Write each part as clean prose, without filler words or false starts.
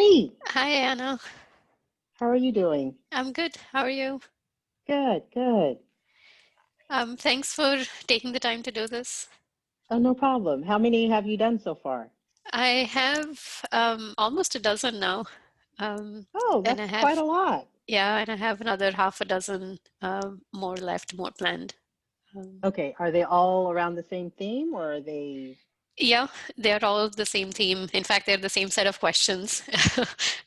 Hi, Hi, Anna. how are you doing? I'm good. How are you? Good, good. Thanks for taking the time to do this. Oh, no problem. How many have you done so far? I have almost a dozen now. Um, Oh, and that's I quite have, a lot. yeah, and I have another half a dozen more left, more planned. Um, Okay, are they all around the same theme or are they? yeah, they're all the same theme. In fact, they're the same set of questions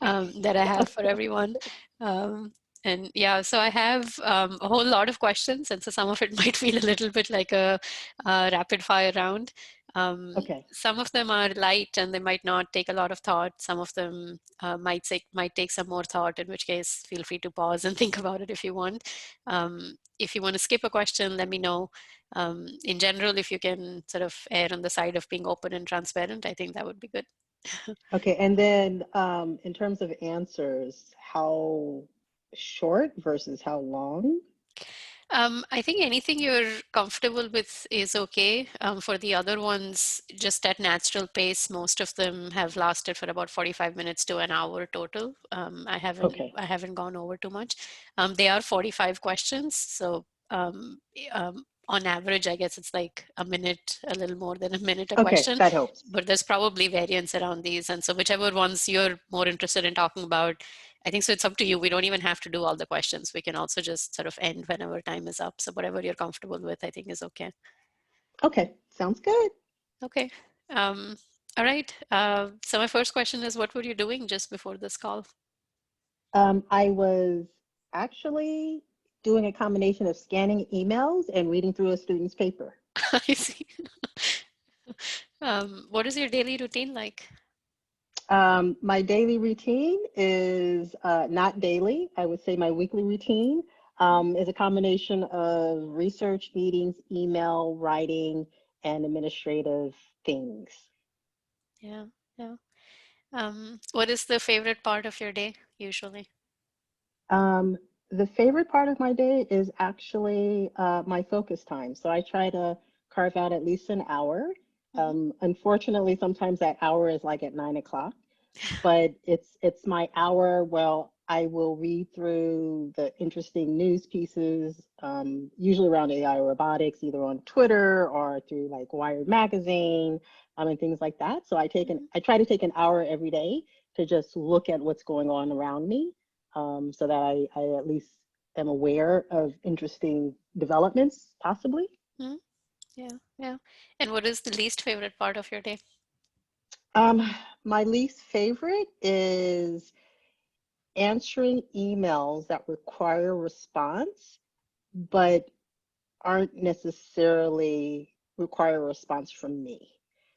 that I have for everyone. Um, and yeah, so I have a whole lot of questions, and so some of it might feel a little bit like a rapid fire round. Okay, Some of them are light and they might not take a lot of thought. Some of them might take some more thought, in which case feel free to pause and think about it if you want. If you want to skip a question, let me know. In general, if you can sort of err on the side of being open and transparent, I think that would be good. okay. And then in terms of answers, how short versus how long? I think anything you're comfortable with is okay. For the other ones, just at natural pace, most of them have lasted for about 45 minutes to an hour total. Okay, I haven't gone over too much. They are 45 questions, so on average, I guess it's like a minute, a little more than a minute a okay, question. that helps. But there's probably variance around these, and so whichever ones you're more interested in talking about, I think so it's up to you. We don't even have to do all the questions. We can also just sort of end whenever time is up. So whatever you're comfortable with, I think is okay. Okay, sounds good. Okay. All right. So my first question is, what were you doing just before this call? I was actually doing a combination of scanning emails and reading through a student's paper. I see. What is your daily routine like? My daily routine is not daily. I would say my weekly routine is a combination of research meetings, email, writing, and administrative things. Yeah, yeah. What is the favorite part of your day usually? Um, the favorite part of my day is actually my focus time. So I try to carve out at least an hour. Mhm. Unfortunately, sometimes that hour is like at 9 o'clock, but it's my hour. Well, I will read through the interesting news pieces, usually around AI robotics, either on Twitter or through like Wired magazine, and things like that. So Mhm. I try to take an hour every day to just look at what's going on around me, so that I at least am aware of interesting developments, possibly. Mhm. Yeah, yeah. And what is the least favorite part of your day? Um, my least favorite is answering emails that require response, but aren't necessarily require a response from me,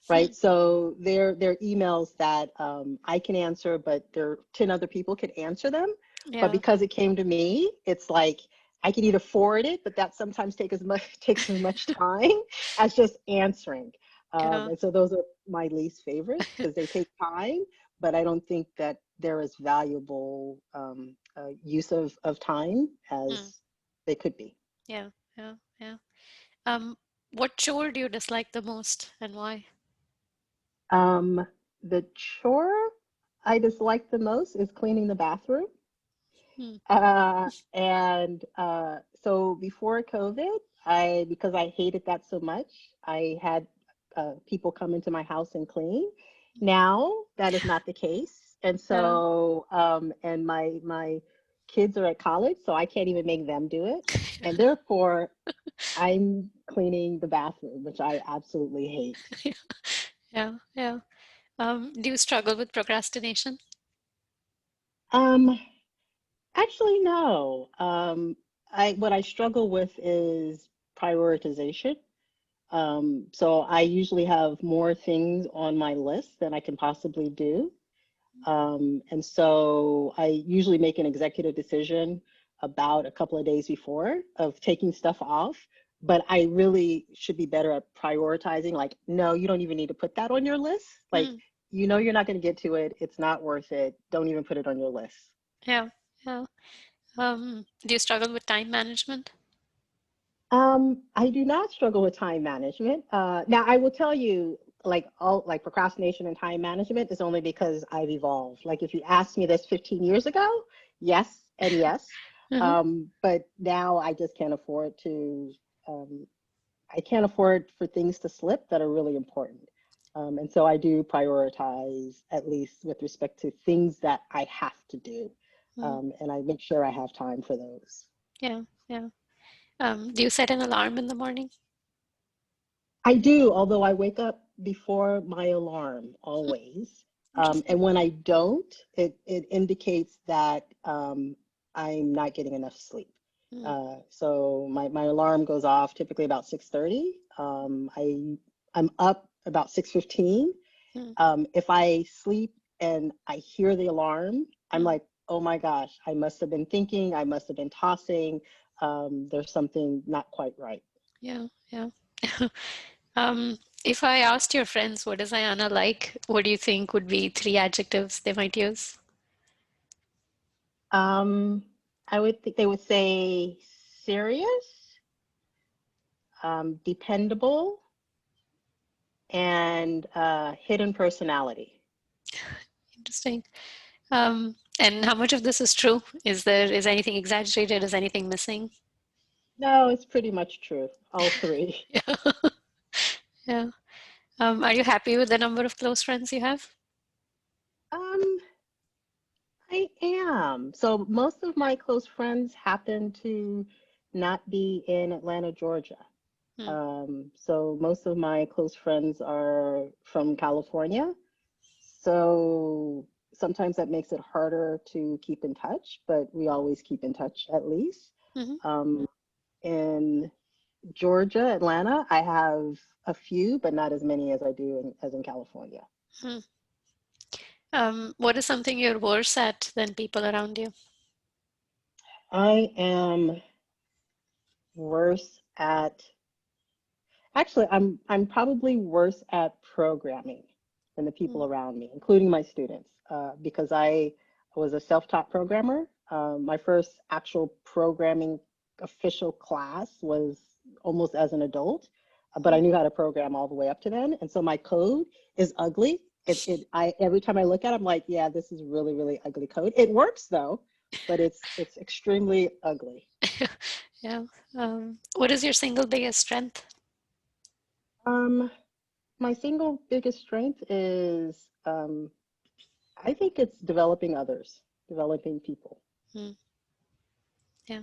Hmm. right? So they're emails that I can answer, but there are 10 other people can answer them. But Yeah. because it came to me, it's like I can either forward it, but that sometimes takes as much time as just answering. Yeah. And so those are my least favorites because they take time, but I don't think that they're as valuable use of time Mm. as they could be. Yeah. Yeah. Yeah. Um, what chore do you dislike the most and why? Um, the chore I dislike the most is cleaning the bathroom. Hmm. So before COVID, because I hated that so much, I had people come into my house and clean. Now that is not the case, and Yeah. my kids are at college, so I can't even make them do it, and therefore I'm cleaning the bathroom, which I absolutely hate. Yeah. Yeah. Do you struggle with procrastination? Um, Actually, no. I what I struggle with is prioritization. So I usually have more things on my list than I can possibly do. And so I usually make an executive decision about a couple of days before of taking stuff off. But I really should be better at prioritizing. Like, no, you don't even need to put that on your list. Like, Hmm. you're not going to get to it. It's not worth it. Don't even put it on your list. Yeah. Yeah. Do you struggle with time management? I do not struggle with time management. Now, I will tell you, like procrastination and time management is only because I've evolved. Like if you asked me this 15 years ago, yes and yes. Mhm. But now I just can't afford to, um, I can't afford for things to slip that are really important. And so I do prioritize, at least with respect to things that I have to do. Mhm. And I make sure I have time for those. Yeah, yeah. Do you set an alarm in the morning? I do, although I wake up before my alarm Hmm, always. interesting. And when I don't, it indicates that I'm not getting enough sleep. Mm, So my alarm goes off typically about 6:30. I'm up about 6:15. mm, If I sleep and I hear the alarm, I'm mm. like, oh my gosh, I must have been thinking, I must have been tossing. There's something not quite right. Yeah, yeah. If I asked your friends what is Ayanna like, what do you think would be three adjectives they might use? Um, I would think they would say serious, dependable, and hidden personality. Interesting. And how much of this is true? Is anything exaggerated? Is anything missing? No, it's pretty much true, all three. Yeah. Yeah. Are you happy with the number of close friends you have? Um, I am. So most of my close friends happen to not be in Atlanta, Georgia. Hmm. So most of my close friends are from California. So sometimes that makes it harder to keep in touch, but we always keep in touch at least. Hmm. Um, in Georgia, Atlanta, I have a few, but not as many as I do as in California. Hmm. What is something you're worse at than people around you? I am worse at Actually, I'm probably worse at programming than the Hmm. people around me, including my students, because I was a self-taught programmer. My first actual programming official class was almost as an adult, but Hmm. I knew how to program all the way up to then, and so my code is ugly. I every time I look at it, I'm like, yeah, this is really, really ugly code. It works though, but it's extremely ugly. Yeah. What is your single biggest strength? Um, My single biggest strength is, I think it's developing others, developing people. Hmm. Yeah.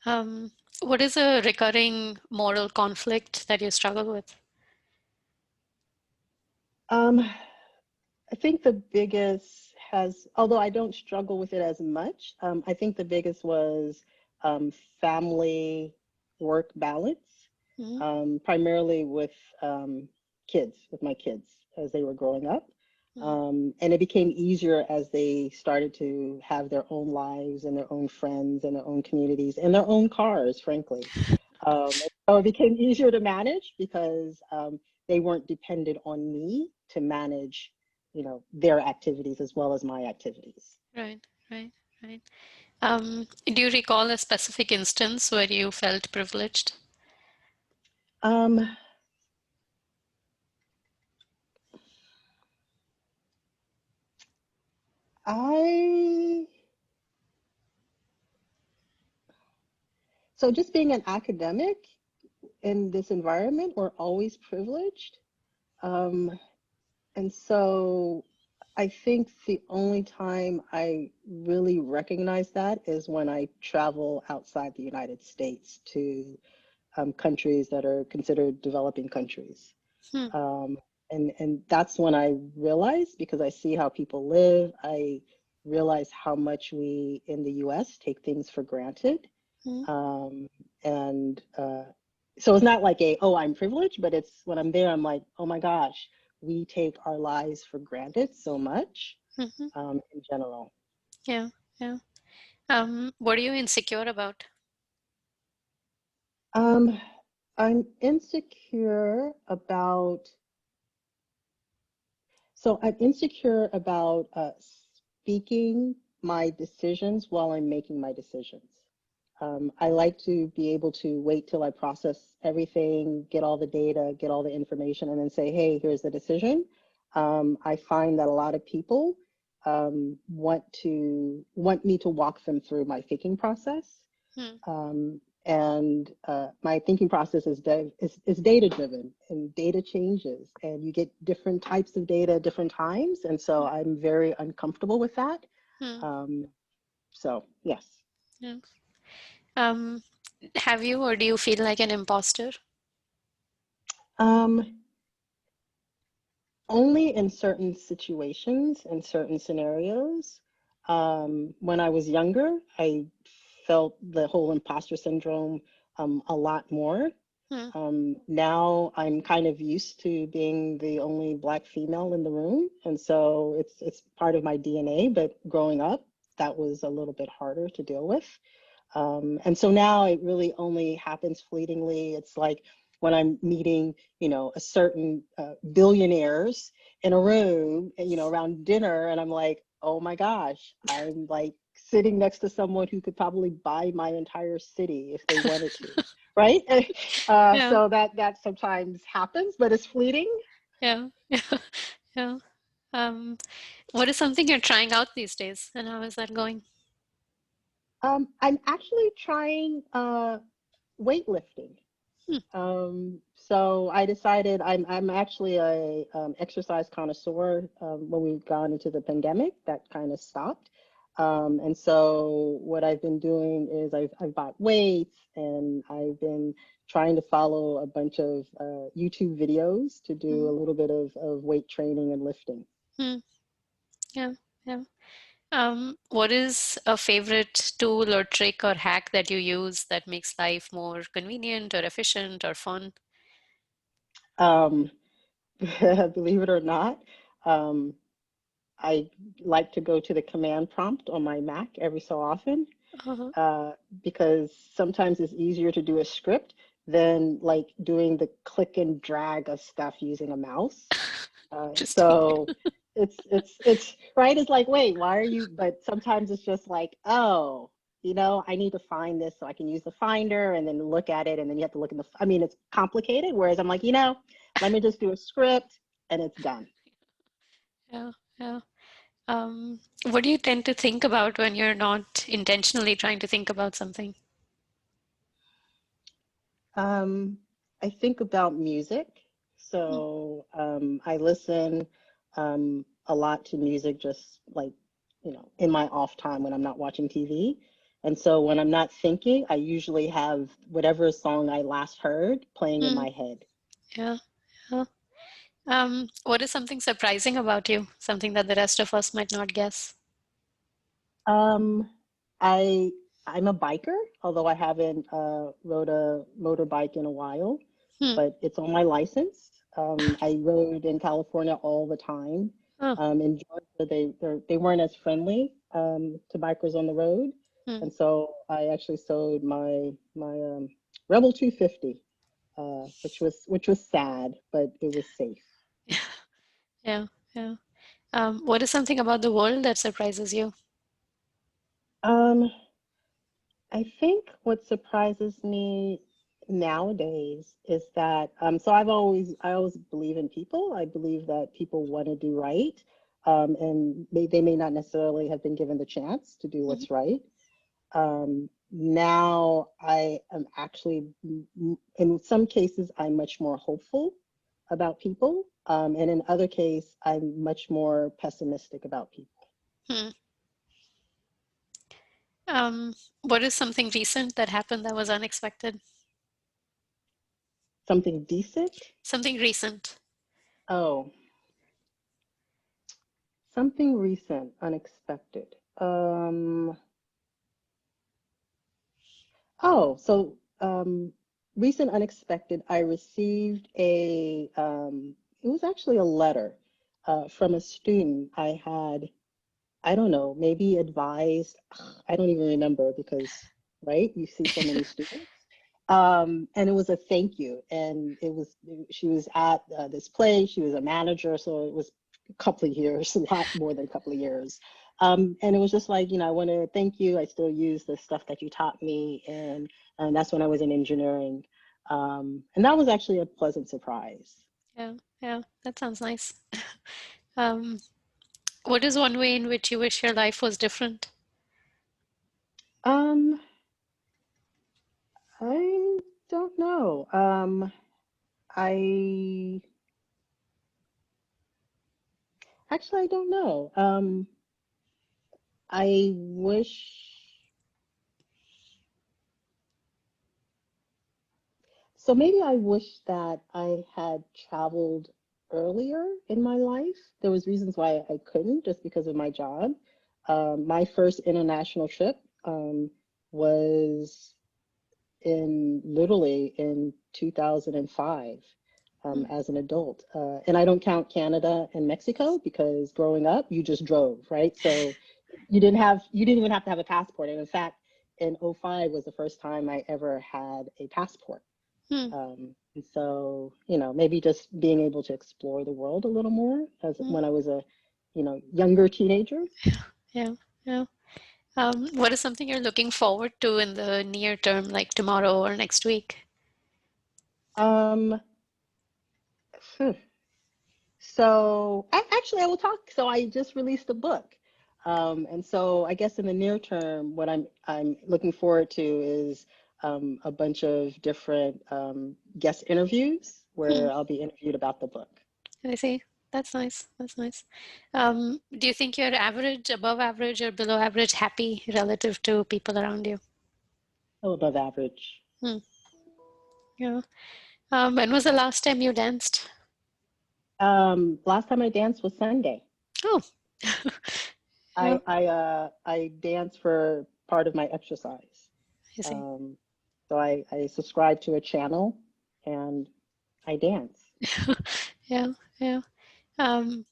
Um, what is a recurring moral conflict that you struggle with? Um, I think the biggest has, although I don't struggle with it as much, I think the biggest was um, family work balance, Hmm. primarily with my kids as they were growing up. Hmm. And it became easier as they started to have their own lives and their own friends and their own communities and their own cars, frankly. So it became easier to manage because they weren't dependent on me to manage, their activities as well as my activities. Right, right, right. Do you recall a specific instance where you felt privileged? Um, I so just being an academic in this environment, we're always privileged. Um, and so I think the only time I really recognize that is when I travel outside the United States to countries that are considered developing countries. Hmm. Um, and that's when I realize, because I see how people live, I realize how much we in the US take things for granted. Hmm. Um, and so it's not like oh, I'm privileged, but it's when I'm there, I'm like, oh my gosh, we take our lives for granted so much Hmm. in general. Yeah, yeah. What are you insecure about? Um, I'm insecure about So I'm insecure about speaking my decisions while I'm making my decisions. I like to be able to wait till I process everything, get all the data, get all the information, and then say, hey, here's the decision. I find that a lot of people want me to walk them through my thinking process. Hmm. And my thinking process is data driven, and data changes, and you get different types of data at different times. And so I'm very uncomfortable with that. Hmm. So yes. Yeah. Um, have you or do you feel like an imposter? Um, Only in certain situations and certain scenarios. When I was younger, I felt the whole imposter syndrome a lot more. Hmm. Now I'm kind of used to being the only Black female in the room, and so it's part of my DNA. But growing up, that was a little bit harder to deal with. And so now it really only happens fleetingly. It's like when I'm meeting, a certain billionaires in a room, around dinner, and I'm like, oh my gosh, I'm like sitting next to someone who could probably buy my entire city if they wanted to, right? Yeah. So that sometimes happens, but it's fleeting. Yeah. Yeah. Yeah. Um, what is something you're trying out these days, and how is that going? I'm actually trying weightlifting. Hmm. So I decided I'm actually a exercise connoisseur. When we've gone into the pandemic, that kind of stopped. And so what I've been doing is I've bought weights, and I've been trying to follow a bunch of YouTube videos to do Hmm. a little bit of weight training and lifting. Hmm. Yeah. Yeah. What is a favorite tool or trick or hack that you use that makes life more convenient or efficient or fun? Um, Believe it or not, um, I like to go to the command prompt on my Mac every so often, Uh-huh. uh, because sometimes it's easier to do a script than like doing the click and drag of stuff using a mouse. Interesting. So it's right. It's like, wait, why are you? But sometimes it's just like, oh, I need to find this so I can use the finder and then look at it, and then you have to look in the. I mean, it's complicated. Whereas I'm like, let me just do a script and it's done. Yeah. Yeah. What do you tend to think about when you're not intentionally trying to think about something? Um, I think about music. Hmm. So I listen a lot to music, just like, in my off time when I'm not watching TV. And so when I'm not thinking, I usually have whatever song I last heard playing in Hmm. my head. Yeah. Yeah. What is something surprising about you? Something that the rest of us might not guess? Um, I I'm a biker, although I haven't rode a motorbike in a while, Hmm. but it's on my license. I rode in California all the time. Oh. In Georgia, they weren't as friendly to bikers on the road, Hmm. and so I actually sold my Rebel 250, which was sad, but it was safe. Yeah. Yeah. What is something about the world that surprises you? Um, I think what surprises me nowadays is that so I always believe in people. I believe that people want to do right, and they may not necessarily have been given the chance to do Mhm. what's right. Now I am actually, in some cases, I'm much more hopeful about people, and in other cases, I'm much more pessimistic about people. Hmm. Um, what is something recent that happened that was unexpected? Something decent? Something recent. Oh. Something recent, unexpected. Recent, unexpected. I received it was actually a letter from a student I had, I don't know, maybe advised, I don't even remember because, right, you see so many students. And it was a thank you. And she was at this place, she was a manager, so it was couple of years, a lot more than a couple of years. And it was just like, I want to thank you. I still use the stuff that you taught me. And that's when I was in engineering. And that was actually a pleasant surprise. Yeah, yeah, that sounds nice. Um, what is one way in which you wish your life was different? Um, I don't know. I I don't know. I wish, so maybe I wish that I had traveled earlier in my life. There was reasons why I couldn't, just because of my job. My first international trip was literally in 2005 Hmm. as an adult. And I don't count Canada and Mexico because growing up, you just drove, right? So you didn't even have to have a passport. And in fact, in '05 was the first time I ever had a passport. Hmm. And so, maybe just being able to explore the world a little more as Hmm. when I was a, younger teenager. Yeah, yeah. What is something you're looking forward to in the near term, like tomorrow or next week? Um, phew. So actually, I will talk. So I just released a book, and so I guess in the near term, what I'm looking forward to is a bunch of different guest interviews Hmm. where I'll be interviewed about the book. I see. That's nice. That's nice. Do you think you're average, above average, or below average happy relative to people around you? Oh, above average. Hmm. Yeah. When was the last time you danced? Last time I danced was Sunday. Oh, yeah, I dance for part of my exercise. I see. Um, so I subscribe to a channel and I dance. Yeah, yeah. Um,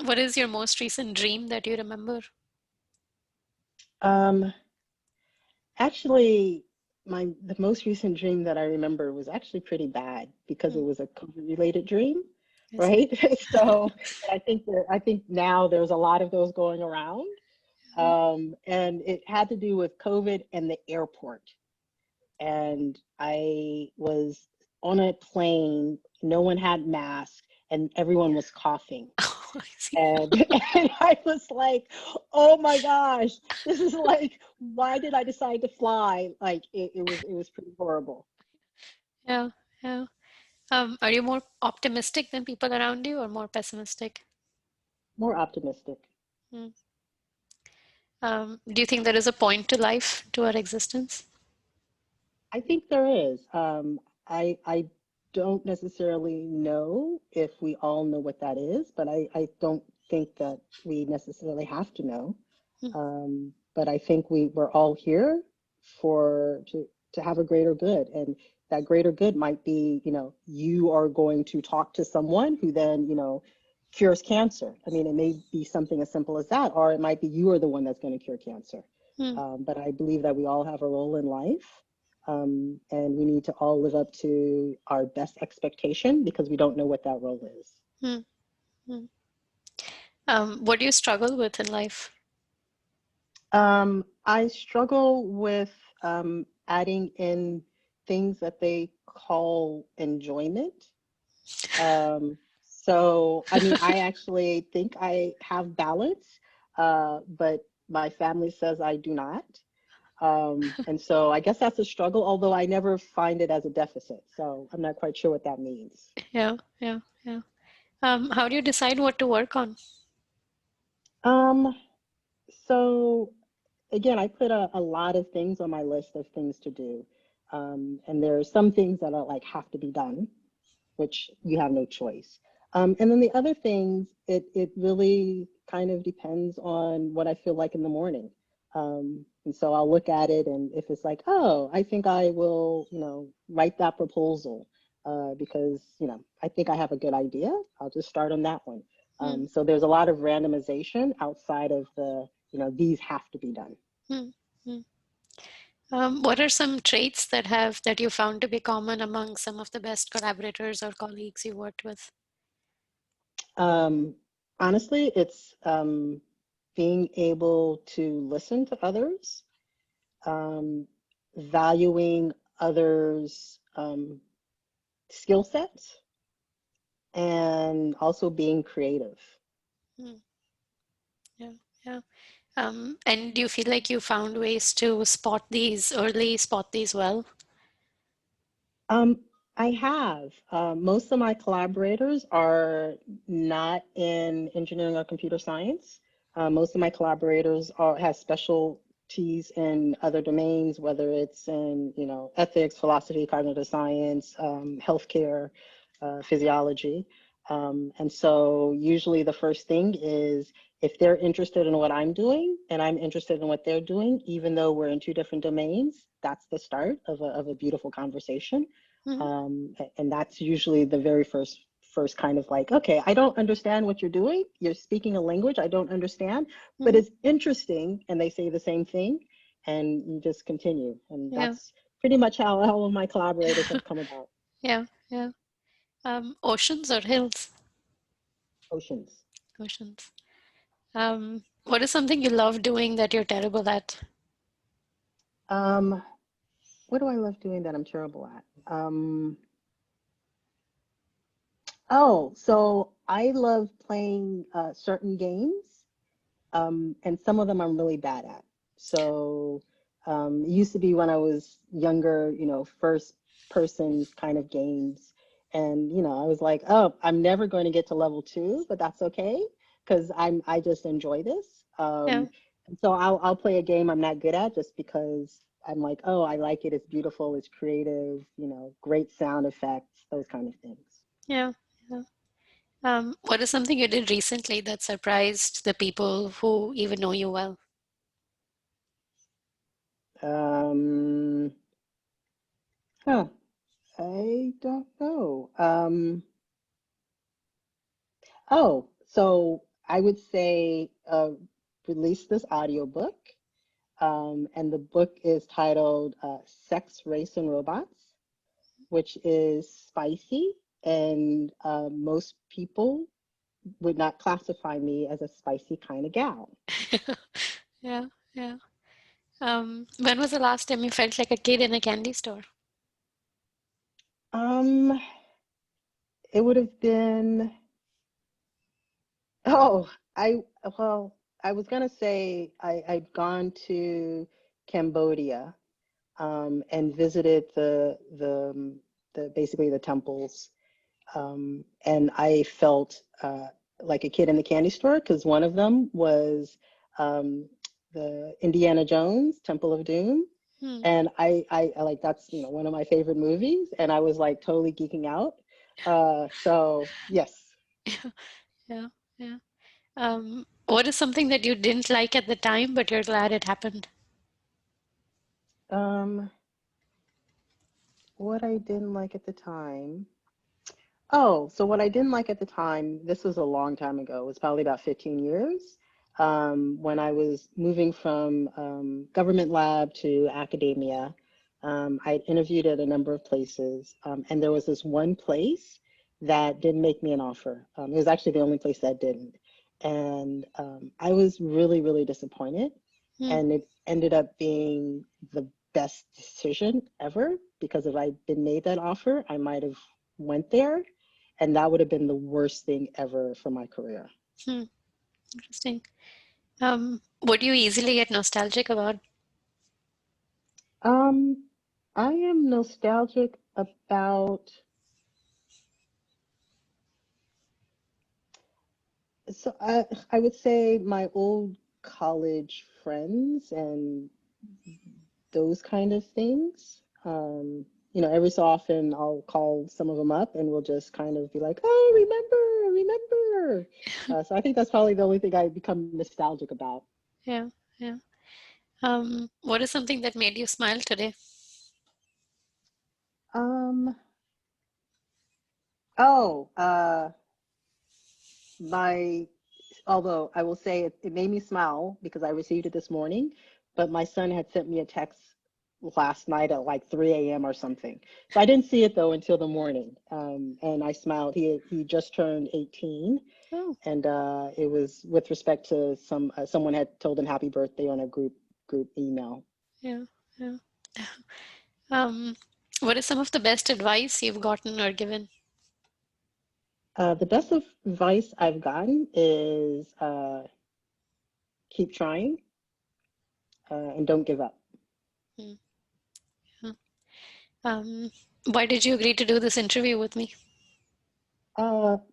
what is your most recent dream that you remember? Um, Actually, the most recent dream that I remember was actually pretty bad because Hmm, it was a COVID-related dream, I see. right? So I think now there's a lot of those going around, Yeah. and it had to do with COVID and the airport. And I was on a plane, no one had masks, and everyone was coughing. Oh, I see. And, and I was like, oh my gosh, this is like, why did I decide to fly? Like it was pretty horrible. Yeah, yeah. Are you more optimistic than people around you or more pessimistic? More optimistic. Hmm. Do you think there is a point to life, to our existence? I think there is. I don't necessarily know if we all know what that is, but I don't think that we necessarily have to know. Hmm, But I think we're all here to have a greater good, and that greater good might be, you are going to talk to someone who then, cures cancer. I mean, it may be something as simple as that, or it might be you are the one that's going to cure cancer. hmm, But I believe that we all have a role in life, and we need to all live up to our best expectation because we don't know what that role is. hmm, hmm. What do you struggle with in life? I struggle with adding in things that they call enjoyment. I mean, I actually think I have balance, but my family says I do not. And so I guess that's a struggle, although I never find it as a deficit. So I'm not quite sure what that means. Yeah, yeah, yeah. How do you decide what to work on? Um, so again, I put a lot of things on my list of things to do. And there are some things that are like have to be done, which you have no choice. And then the other things, it really kind of depends on what I feel like in the morning. And so I'll look at it, and if it's like, oh, I think I will, write that proposal because, I think I have a good idea, I'll just start on that one. Hmm, So there's a lot of randomization outside of these have to be done. hmm, hmm. What are some traits that you found to be common among some of the best collaborators or colleagues you worked with? Um, Honestly, it's being able to listen to others, um, valuing others' skill sets, and also being creative. Hmm. Yeah, yeah. And do you feel like you found ways to spot these early, spot these well? Um, I have. Most of my collaborators are not in engineering or computer science. Most of my collaborators have specialties in other domains, whether it's in, ethics, philosophy, cognitive science, healthcare, physiology. And so usually the first thing is if they're interested in what I'm doing and I'm interested in what they're doing, even though we're in two different domains, that's the start of a beautiful conversation. Mhm. And that's usually the very first kind of like, okay, I don't understand what you're doing. You're speaking a language I don't understand, but Mhm. it's interesting. And they say the same thing, and you just continue. And Yeah, that's pretty much how all of my collaborators have come about. yeah, yeah. Oceans or hills? Oceans. Oceans. What is something you love doing that you're terrible at? Um, what do I love doing that I'm terrible at? Oh, so I love playing certain games. And some of them I'm really bad at. So it used to be when I was younger, first person kind of games. And, I was like, oh, I'm never going to get to level 2, but that's okay because I just enjoy this. Yeah, And so I'll play a game I'm not good at just because I'm like, oh, I like it. It's beautiful. It's creative, great sound effects, those kind of things. yeah, yeah. What is something you did recently that surprised the people who even know you well? Um, huh, I don't know. Oh, so I would say release this audiobook. And the book is titled Sex, Race, and Robots, which is spicy. And most people would not classify me as a spicy kind of gal. Yeah, yeah. When was the last time you felt like a kid in a candy store? Um, it would have been, oh, well, I was gonna say I'd gone to Cambodia and visited the basically the temples, and I felt like a kid in the candy store because one of them was um, the Indiana Jones Temple of Doom, Hmm. and I like that's one of my favorite movies, and I was like totally geeking out. So yes. Yeah, yeah. What is something that you didn't like at the time, but you're glad it happened? Um, what I didn't like at the time. Oh, so what I didn't like at the time, this was a long time ago, it was probably about 15 years, when I was moving from government lab to academia. I interviewed at a number of places, and there was this one place that didn't make me an offer. It was actually the only place that didn't. And I was really, really disappointed. Hmm. And it ended up being the best decision ever because if I'd been made that offer, I might have went there, and that would have been the worst thing ever for my career. Hmm. Interesting. What do you easily get nostalgic about? Um, I am nostalgic about, so I would say my old college friends and those kind of things. Every so often I'll call some of them up and we'll just kind of be like, oh, remember. So I think that's probably the only thing I become nostalgic about. Yeah, yeah. What is something that made you smile today? Um, oh, my although I will say it made me smile because I received it this morning, but my son had sent me a text last night at like 3 a.m. or something. So I didn't see it though until the morning. And I smiled. He just turned 18. Oh, and it was with respect to someone had told him happy birthday on a group email. yeah, yeah. What is some of the best advice you've gotten or given? The best advice I've gotten is keep trying and don't give up. Mm, yeah. Why did you agree to do this interview with me?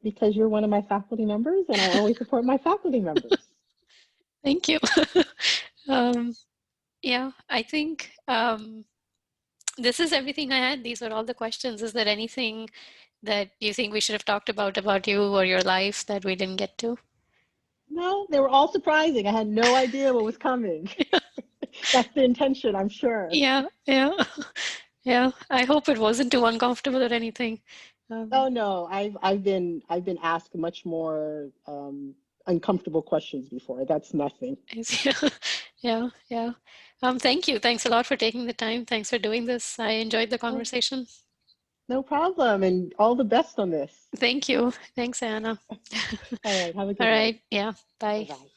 Because you're one of my faculty members, and I always support my faculty members. Thank you. Um, yeah, I think this is everything I had. These were all the questions. Is there anything that you think we should have talked about you or your life that we didn't get to? No, they were all surprising. I had no idea what was coming. That's the intention, I'm sure. Yeah, yeah, yeah. I hope it wasn't too uncomfortable or anything. Oh no, I've been asked much more uncomfortable questions before. That's nothing. Yeah, yeah, yeah. Thank you. Thanks a lot for taking the time. Thanks for doing this. I enjoyed the Oh, conversation. no problem, and all the best on this. Thank you. Thanks, Anna. All right, have a All good one. right. Yeah. Bye Bye. bye.